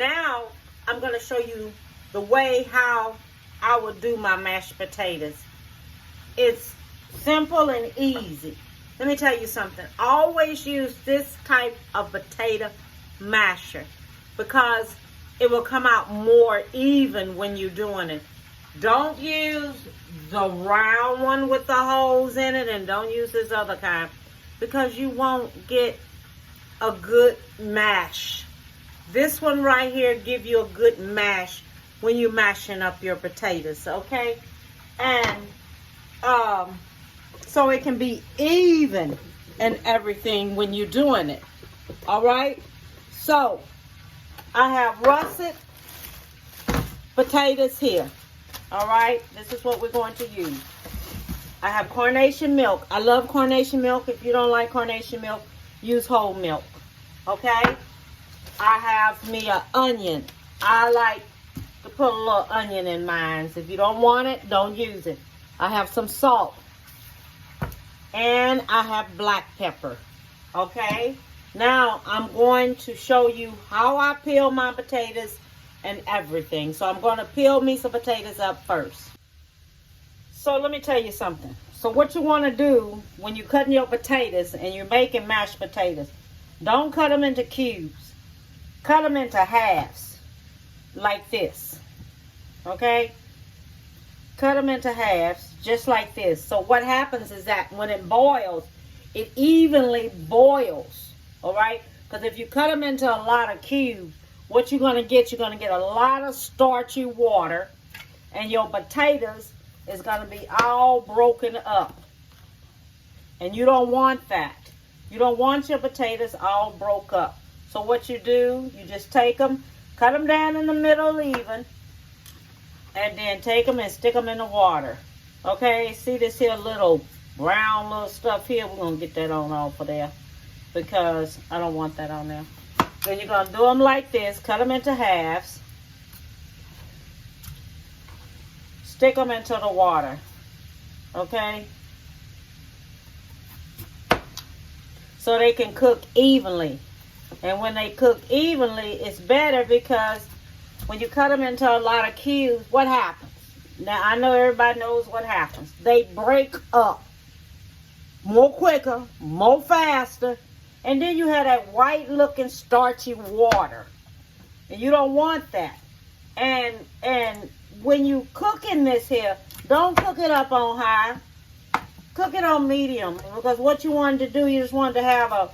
now I'm going to show you the way how I would do my mashed potatoes. It's simple and easy. Let me tell you something. Always use this type of potato masher because it will come out more even when you're doing it. Don't use the round one with the holes in it, and don't use this other kind because you won't get a good mash. This one right here give you a good mash when you're mashing up your potatoes, okay? And so it can be even and everything when you're doing it. All right? So I have russet potatoes here. All right? This is what we're going to use. I have carnation milk. I love carnation milk. If you don't like carnation milk, use whole milk. Okay? I have me an onion. I like to put a little onion in mine. If you don't want it, don't use it. I have some salt. And I have black pepper. Okay? Now, I'm going to show you how I peel my potatoes and everything. So, I'm going to peel me some potatoes up first. So, let me tell you something. So, what you want to do when you're cutting your potatoes and you're making mashed potatoes, don't cut them into cubes. Cut them into halves. Like this. Okay? Cut them into halves. Just like this. So what happens is that when it boils, it evenly boils. Alright? Because if you cut them into a lot of cubes, what you're going to get a lot of starchy water. And your potatoes is going to be all broken up. And you don't want that. You don't want your potatoes all broke up. So what you do, you just take them, cut them down in the middle even. And then take them and stick them in the water. Okay, see this here little brown little stuff here? We're going to get that on off of there because I don't want that on there. Then you're going to do them like this. Cut them into halves. Stick them into the water. Okay? So they can cook evenly. And when they cook evenly, it's better because when you cut them into a lot of cubes, what happens? Now, I know everybody knows what happens. They break up more quicker, more faster, and then you have that white-looking starchy water. And you don't want that. And when you cooking this here, don't cook it up on high. Cook it on medium. Because what you wanted to do, you just wanted to have a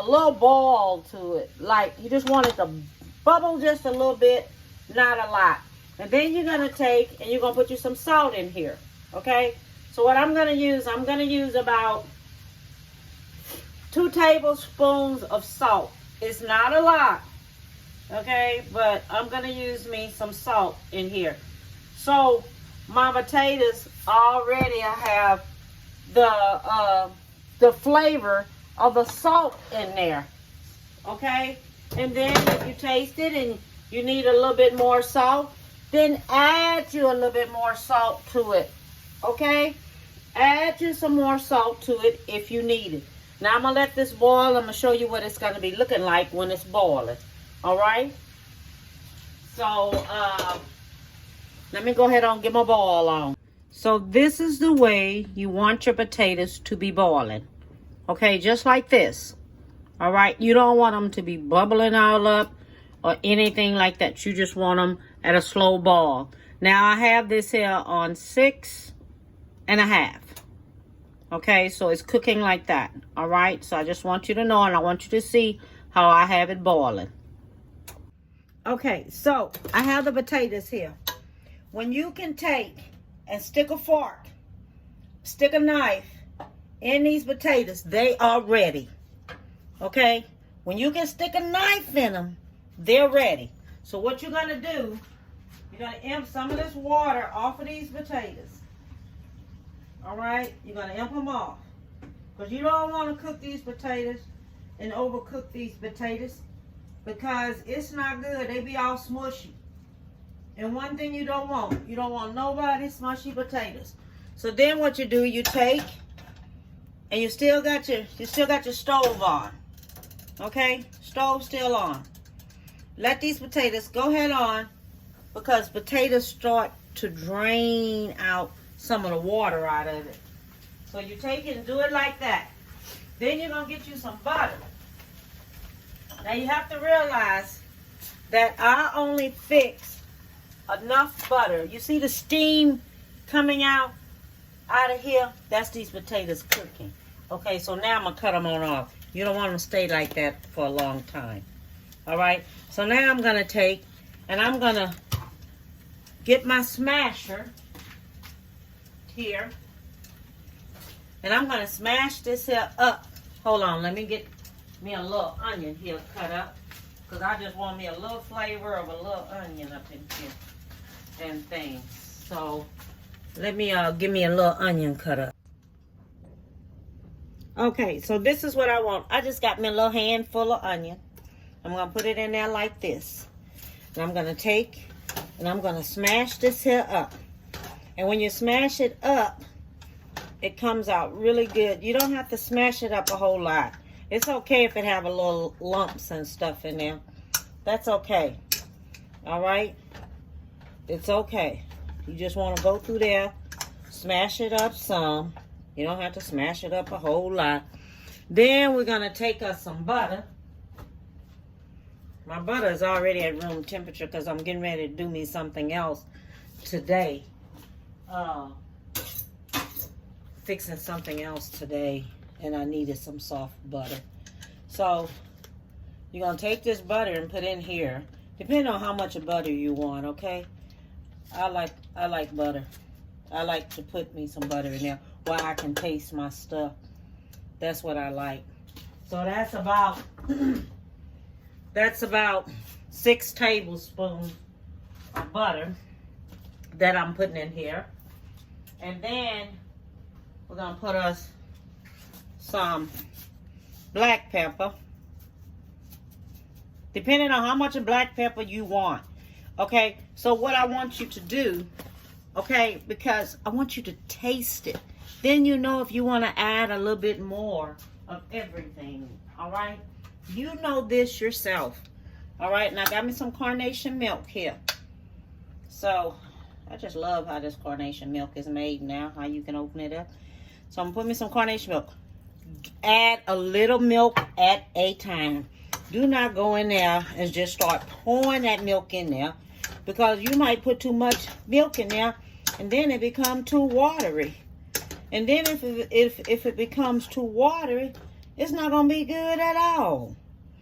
little boil to it. Like, you just want it to bubble just a little bit, not a lot. And then you're going to take and you're going to put you some salt in here. Okay? So what I'm going to use about 2 tablespoons of salt. It's not a lot. Okay? But I'm going to use me some salt in here. So my potatoes already I have the flavor of the salt in there. Okay? And then if you taste it and you need a little bit more salt, then add you a little bit more salt to it. Okay? Add you some more salt to it if you need it. Now I'm going to let this boil. I'm going to show you what it's going to be looking like when it's boiling. Alright? So, let me go ahead and get my boil on. So this is the way you want your potatoes to be boiling. Okay? Just like this. Alright? You don't want them to be bubbling all up or anything like that. You just want them at a slow boil. Now I have this here on 6.5. Okay, so it's cooking like that. All right, so I just want you to know and I want you to see how I have it boiling. Okay, so I have the potatoes here. When you can take and stick a fork, stick a knife in these potatoes, they are ready. Okay, when you can stick a knife in them, they're ready. So what you're going to do, you're going to empty some of this water off of these potatoes. All right? You're going to empty them off. Because you don't want to cook these potatoes and overcook these potatoes. Because it's not good. They be all smushy. And one thing you don't want nobody smushy potatoes. So then what you do, you take and you still got your stove on. Okay? Stove still on. let these potatoes go head on, because potatoes start to drain out some of the water out of it. So you take it and do it like that. Then you're going to get you some butter. Now you have to realize that I only fix enough butter. You see the steam coming out of here? That's these potatoes cooking. Okay, so now I'm going to cut them on off. You don't want them to stay like that for a long time. All right, so now I'm going to take and I'm going to get my smasher here. And I'm going to smash this here up. Hold on, let me get me a little onion here cut up. Because I just want me a little flavor of a little onion up in here and things. So let me give me a little onion cut up. Okay, so this is what I want. I just got me a little handful of onion. I'm going to put it in there like this. And I'm going to take and I'm going to smash this here up. And when you smash it up, it comes out really good. You don't have to smash it up a whole lot. It's okay if it have a little lumps and stuff in there. That's okay. All right? It's okay. You just want to go through there, smash it up some. You don't have to smash it up a whole lot. Then we're going to take us some butter. My butter is already at room temperature because I'm getting ready to do me something else today. Fixing something else today, and I needed some soft butter. So you're going to take this butter and put in here, depending on how much of butter you want, okay? I like butter. I like to put me some butter in there where I can taste my stuff. That's what I like. So that's about 6 tablespoons of butter that I'm putting in here. And then we're going to put us some black pepper. Depending on how much of black pepper you want. Okay, so what I want you to do, okay, because I want you to taste it. Then you know if you want to add a little bit more of everything. All right, you know this yourself. All right, and I got me some carnation milk here. So I just love how this carnation milk is made now, how you can open it up. So I'm putting me some carnation milk. Add a little milk at a time. Do not go in there and just start pouring that milk in there, because you might put too much milk in there and then it becomes too watery. And then if it becomes too watery, it's not going to be good at all.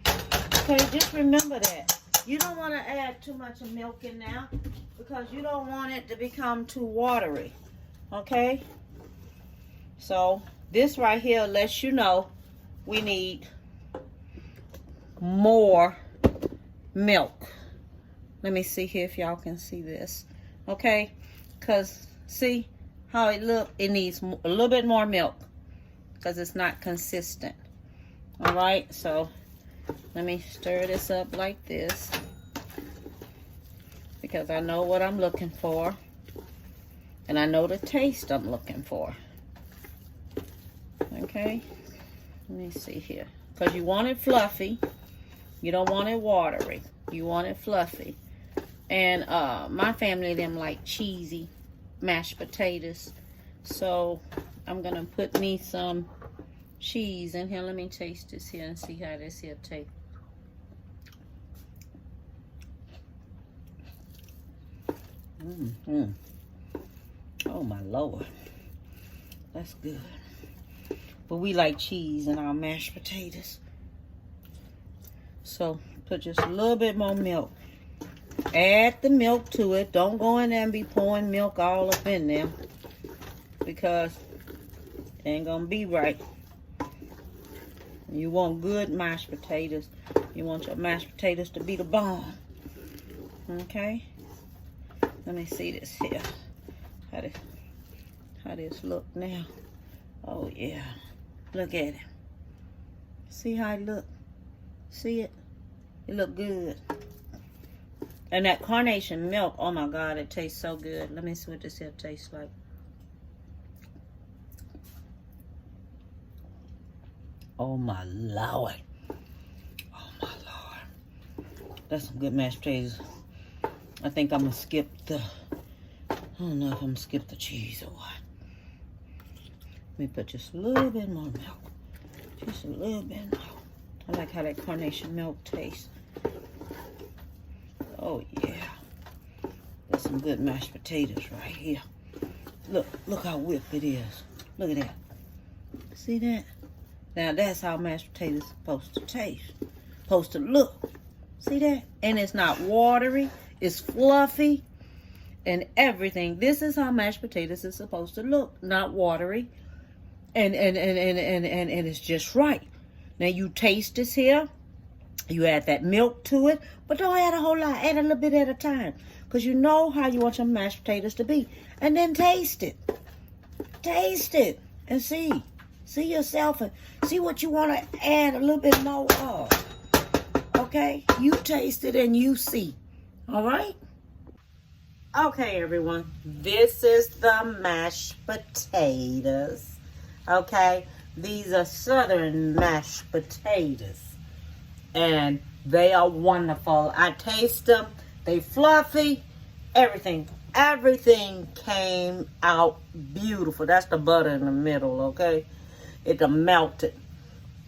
Okay, just remember that. You don't want to add too much of milk in there because you don't want it to become too watery. Okay? So this right here lets you know we need more milk. Let me see here if y'all can see this. Okay? Because see how it look? It needs a little bit more milk because it's not consistent. All right? So let me stir this up like this because I know what I'm looking for. And I know the taste I'm looking for. Okay? Let me see here. Because you want it fluffy. You don't want it watery. You want it fluffy. And my family, them like cheesy mashed potatoes. So I'm going to put me some cheese in here. Let me taste this here and see how this here tastes. Mm-hmm. Oh my Lord. That's good. But we like cheese in our mashed potatoes. So put just a little bit more milk. Add the milk to it. Don't go in there and be pouring milk all up in there, because it ain't gonna be right. You want good mashed potatoes. You want your mashed potatoes to be the bomb. Okay? Let me see this here. How this look now. Oh yeah. Look at it. See how it look? See it? It look good. And that carnation milk, oh my God, it tastes so good. Let me see what this here tastes like. Oh my Lord. Oh my Lord. That's some good mashed potatoes. I think I'm gonna skip the, I don't know if I'm gonna skip the cheese or what. Let me put just a little bit more milk. Just a little bit more. I like how that carnation milk tastes. Oh yeah. That's some good mashed potatoes right here. Look how whipped it is. Look at that. See that? Now that's how mashed potatoes supposed to taste. Supposed to look. See that? And it's not watery. It's fluffy. And everything. This is how mashed potatoes is supposed to look. Not watery. And it's just right. Now you taste this here. You add that milk to it. But don't add a whole lot. Add a little bit at a time. Because you know how you want your mashed potatoes to be. And then taste it. Taste it. And see. See yourself. And see what you want to add a little bit more of. Okay? You taste it and you see. Alright? Okay, everyone. This is the mashed potatoes. Okay? These are southern mashed potatoes. And they are wonderful. I taste them. They fluffy. Everything. Everything came out beautiful. That's the butter in the middle, okay? It melted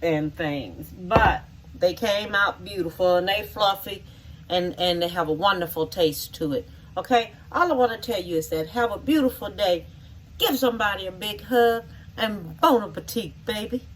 and things. But they came out beautiful and they fluffy and they have a wonderful taste to it. Okay? All I want to tell you is that have a beautiful day. Give somebody a big hug and bon appetit, baby.